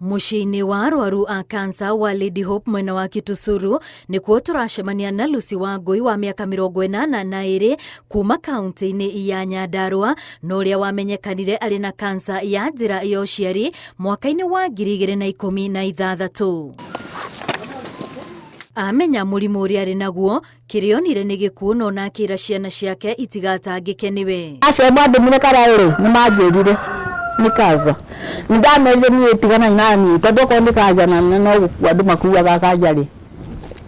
Muciĩ-inĩ wa arwaru a cancer wa Lady Hope mwena wa Kitusuru nĩkuo tũracemania na Lucy Wangui wa mĩaka 82 kuma kaunti-inĩ ya Nyandarua na ũrĩa wamenyekanire arĩ na cancer ya njĩra ya ũciari mwaka-inĩ wa 2016. Amenya mũrimũ ũrĩa arĩ naguo kĩrĩonire nĩ gĩkuũ no nakĩra ciana ciake itigatangĩke nĩwe. Acio mandũmire karaũrĩ nĩmanjĩrire nĩ kaza ndameze niĩ tigana nani tondũ ko nĩ kaza na no gũkua andũ makuaga kanja rĩ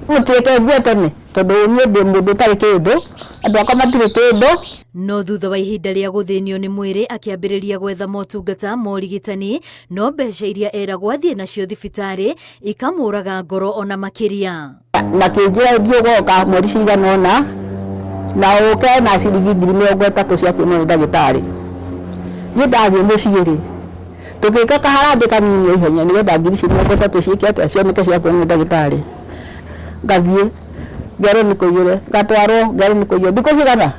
mũtĩke gwetene tondũ niĩ ndĩ mũndũ ũtarĩ kĩndũ andũ akwa matirĩ kĩndũ. No thutha wa ihinda rĩa gũthĩnio nĩ mwĩrĩ akĩambĩrĩria gwetha motungata ma ũrigitani no mbeca iria eragwo athiĩ nacio thibitarĩ ikamũraga ngoro ona makĩria. Makĩnjĩra thiĩ ũgoka mweri cigana ũna na ũke na ciringi 30 cia kuona ndagĩtarĩ. Niĩ ndathiĩ mũciĩ rĩ tũgĩka kaharambĩ kanini ihenya nĩgetha 30 ciĩke atĩa cioneke cia kuona ndagĩtarĩ. Ngathiĩ ngero nĩ kũiyũre ngatwarwo ngero nĩ kũiyũre thikũ cigana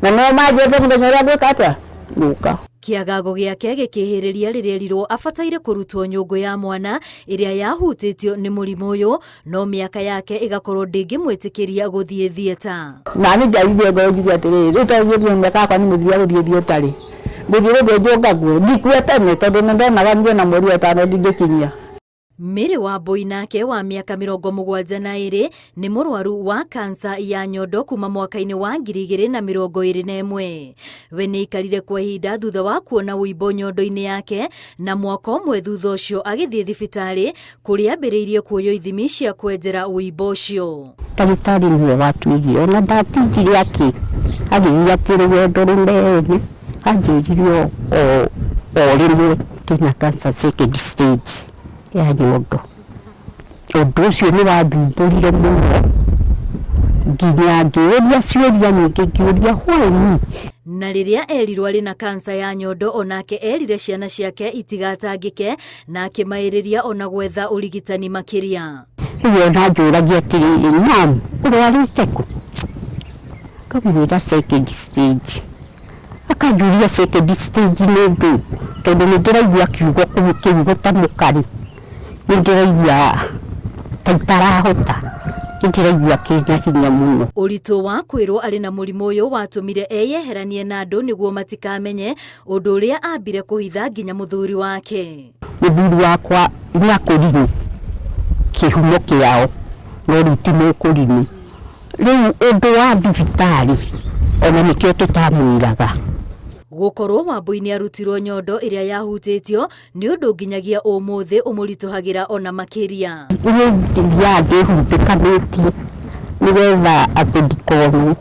na no manjĩte mũthenya ũrĩa ngwĩka atĩa ngũka. Kĩagago gĩake gĩkĩhĩrĩria rĩrĩa erirwo abataire kũrutwo nyũngũ ya mwana ĩrĩa yahutĩtio nĩ mũrimũ ũyũ no mĩaka yake ĩgakorwo ndĩngĩmwĩtĩkĩria gũthiĩ thieta. Na niĩ ndaigire ngoro njuge atĩrĩrĩ rĩu tondũ mĩaka yakwa nĩ mĩthia gũthiĩ thieta rĩ ngũthiĩ gũthĩnjwo ngakue ndikue tene tondũ nĩ ndonaga niĩ na mweri wa ĩtano ndingĩkinyia. Mary Wambui nake wa mĩaka 72 nĩ mũrwaru wa cancer ya nyondo kuma mwaka-inĩ wa 2021. We nĩaikarire kwa ihinda thutha wa kuona wũimbo nyondo-inĩ yake na mwaka ũmwe thutha ũcio agĩthiĩ thibitarĩ kũrĩa ambĩrĩirie kuoywo ithimi cia kwenjera wũimbo ũcio. Ndagĩtarĩ nĩwe watuire ona ndatigire akĩ agĩthiĩ atĩ rũgendo rũnene anjĩrire o rĩmwe ndĩna cancer second stage ya nyondo. Ũndũ ũcio nĩ wathumbũrire mũno nginya ngĩũria ciũria nyingĩ ngĩũria hwaĩ. Na rĩrĩa erirwo arĩ na cancer ya nyondo onake erire ciana ciake itigatangĩke na akĩmaĩrĩria ona gwetha ũrigitani makĩria. Rĩu ona njũragia atĩrĩrĩ namu ũrwarĩte kũ? Ngamwĩra second stage. Akanjũria second stage nĩ ndũ tondũ nĩ ndĩraigua kiugo kĩu ta mũkari. Ndĩraigua ta itarahota ndĩraigua kĩna hinya mũno. Ũritũ wa kwĩrwo arĩ na mũrimũ ũyũ watũmire eyeheranie na andũ nĩguo matikamenye ũndũ ũrĩa ambire kũhitha nginya mũthuri wake. Mũthuri wakwa nĩ akũrinĩ kĩhumo kĩao no rĩu ti mũkũrinĩ. Rĩu ũndũ wa thibitarĩ ona nĩkĩo tũtamwĩraga. Gũkorwo Wambui nĩ arutirwo nyondo ĩrĩa yahutĩtio nĩ ũndũ nginyagia ũmũthĩ ũmũritũhagĩra ona makĩria. Niĩ thiaga ndĩhumbĩkanĩtie nĩgetha atĩ ndikonwo.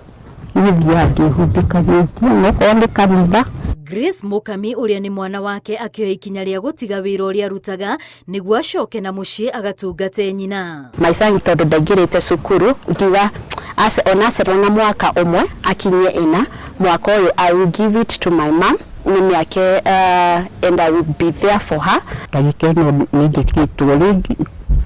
Niĩ thiaga ndĩhumbĩkanĩtie onokorwo nĩ kanitha. Grace Mũkami ũrĩa nĩ mwana wake akĩoya ikinya rĩa gũtiga wĩra ũrĩa arutaga nĩguo acoke na mũciĩ agatungate nyina. Maica tondũ ndaingĩrĩte cukuru ngiuga ona acerwo na mwaka ũmwe akinyie ĩna mwaka ũyũ I will give it to my mom nĩ yake and I will be there for her. Ndagĩka ĩno nĩ ndĩkĩtwo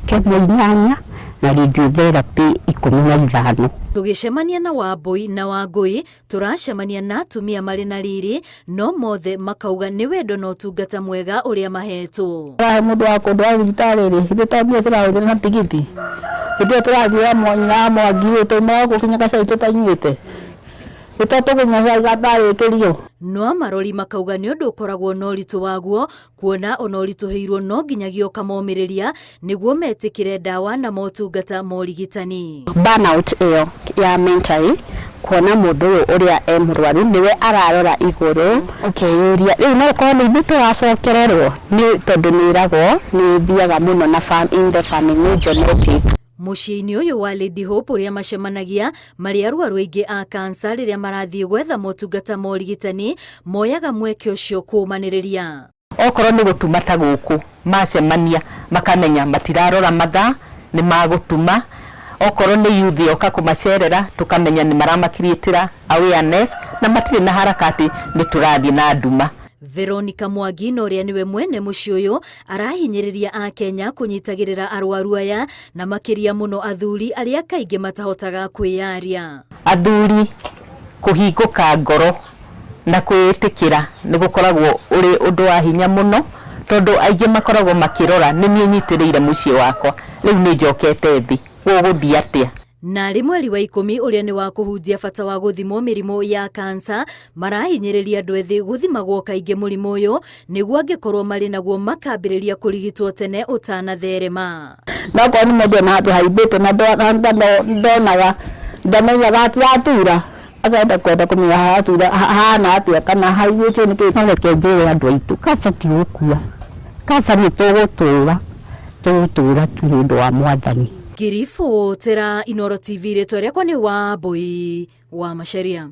kemwe-8 na radiotherapy 15. Tũgĩcemania na Wambui na Wangui tũracemania na atumia marĩ na riri no mothe makauga nĩ wendo na ũtungata mwega ũrĩa mahetwo. Mũndũ wa kũndũ wa thibitarĩ rĩ hĩndĩ twambire tũrahũthĩra na tigiti hĩndĩ tũrathiĩ mwanyi na mwangi tũma gũkinya gacai tũtanyuĩte tũtatũgũnya gatarĩkĩrio. No amarori makauga nĩ ũndũ ũkoragwo na ũritũ waguo kuona ona ũritũhĩirwo no nginyagia ũkamomĩrĩria nĩguo metĩkĩre ndawa na motungata ma ũrigitani. Burnout ĩyo ya mentally kuona mũndũ ũrĩa mũrwaru nĩwe ararora igũrũ ũkeyũria rĩu no korwo nĩ ithuĩ tũracokererwo nĩ tondũ nĩragwo nĩ thiaga mũno na in the family genetic. Mũciĩ-inĩ ũyũ wa Lady Hope ũrĩa macemanagia marĩ arwaru aingĩ a cancer rĩrĩa marathiĩ gwetha motungata ma ũrigitani moyaga mweke ũcio kũũmanĩrĩria. Okorwo nĩ gũtuma ta gũkũ macemania makamenya matirarora mathaa nĩ magũtuma. Okorwo nĩ youth yoka kũmacerera tũkamenya nĩ maramakiriĩtĩra awareness na matirĩ na harakati nĩ tũrathiĩ na nduma. Veronica Mwangi ũrĩa niwe mwene mũciĩ ũyũ arahinyĩrĩria Akenya kũnyitagĩrĩra arwaru aya na makĩria mũno athuri arĩa kaingĩ matahotaga kwĩyaria. Athuri kũhingũka ngoro na kwĩĩtĩkĩra nĩ gũkoragwo ũrĩ ũndũ wa hinya mũno tondu aingi makoragwo makirora ni nie nyitiriire mucii wakwa riu ni njokete thi guguthii atia. Na rĩ mweri wa 10 ũrĩa nĩ wa kũhunjia bata wa gũthimwo mĩrimũ ya kansa marahinyĩrĩria andũ ethĩ gũthimagwo kaingĩ mũrimũ ũyũ nĩguo angĩkorwo marĩ naguo makambĩrĩria kũrigitwo tene ũtanatherema. No korwo nĩ mũndũ ena handũ haimbĩte na ndonaga ndamenyaga atiratura akaenda kwenda kũmenya haratura hana atĩa kana haiguĩtwo nĩ kĩĩ. No reke njĩre andũ aitũ kanca ti gũkua, kanca nĩ tũgũtũũra tu nĩ ũndũ wa Mwathani. Ngiribotera Inooro TV rĩtwa rĩakwa nĩ Wambui wa Macharia.